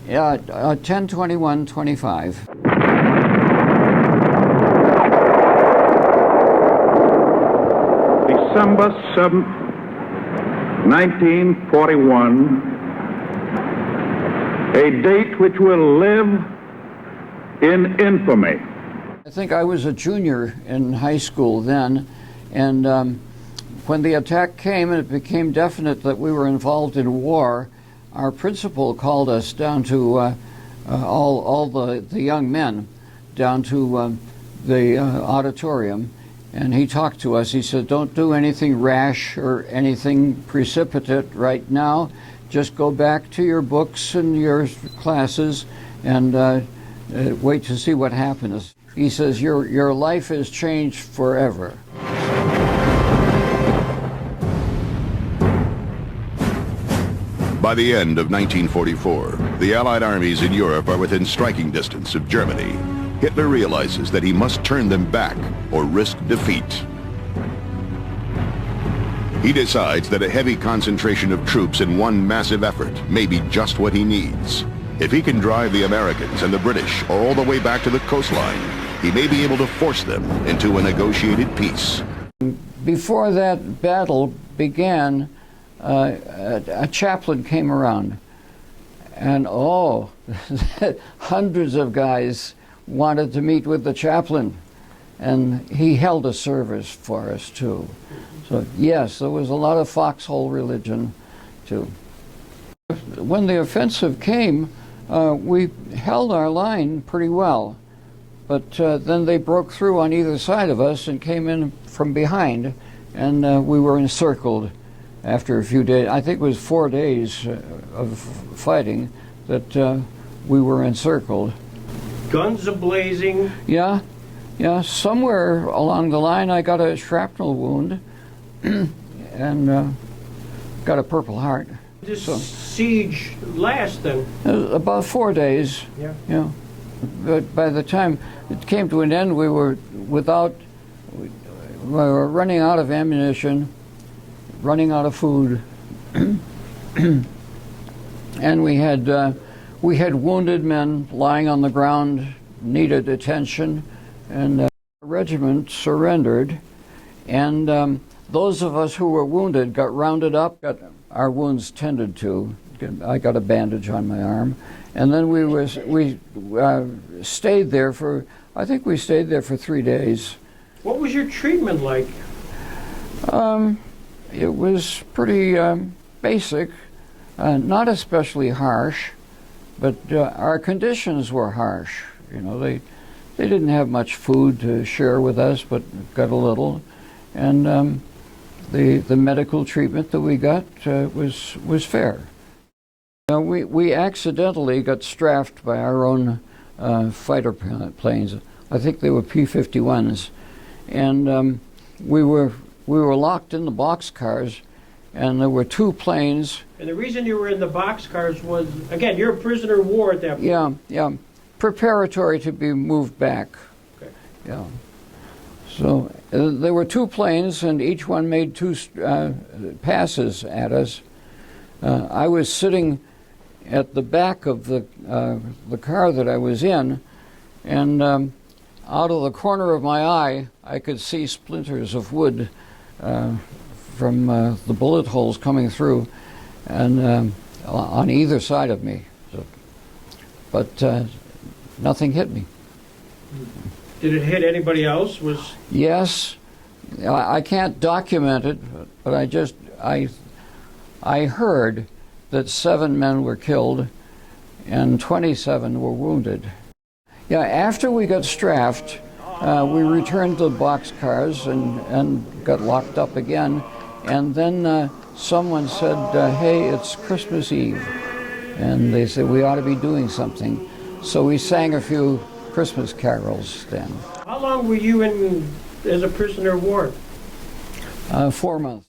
Yeah, 10/21/25. December 7th, 1941, a date which will live in infamy. I think I was a junior in high school then, and when the attack came and it became definite that we were involved in war, our principal called us down to all the young men down to the auditorium, and he talked to us. He said, "Don't do anything rash or anything precipitate right now. Just go back to your books and your classes and wait to see what happens." He says, your life is changed forever. By the end of 1944, the Allied armies in Europe are within striking distance of Germany. Hitler realizes that he must turn them back or risk defeat. He decides that a heavy concentration of troops in one massive effort may be just what he needs. If he can drive the Americans and the British all the way back to the coastline, he may be able to force them into a negotiated peace. Before that battle began, a chaplain came around, and hundreds of guys wanted to meet with the chaplain, and he held a service for us too. So yes, there was a lot of foxhole religion too. When the offensive came, we held our line pretty well, but then they broke through on either side of us and came in from behind, and we were encircled. After a few days, I think it was 4 days of fighting, that we were encircled. Guns a-blazing? Yeah, somewhere along the line I got a shrapnel wound and got a Purple Heart. This siege last then? About 4 days. Yeah. But by the time it came to an end, we were running out of ammunition, running out of food, and we had wounded men lying on the ground, needed attention, and the regiment surrendered, and those of us who were wounded got rounded up, got our wounds tended to. I got a bandage on my arm, and then we stayed there for, I think we stayed there for 3 days. What was your treatment like? It was pretty basic, not especially harsh, but our conditions were harsh. You know, they didn't have much food to share with us, but got a little, and the medical treatment that we got was fair. We accidentally got strafed by our own fighter planes. I think they were P-51s, and we were locked in the boxcars, and there were 2 planes. And the reason you were in the boxcars was, again, you're a prisoner of war at that point. Yeah, preparatory to be moved back. Okay. Yeah. So there were 2 planes, and each one made 2 passes at us. I was sitting at the back of the car that I was in, and out of the corner of my eye, I could see splinters of wood from the bullet holes coming through, and on either side of me. So, but nothing hit me. Did it hit anybody else? Yes. I can't document it, but I heard that 7 men were killed and 27 were wounded. Yeah, after we got strafed, we returned to the boxcars and got locked up again, and then someone said, hey, it's Christmas Eve, and they said we ought to be doing something. So we sang a few Christmas carols then. How long were you in as a prisoner of war? 4 months.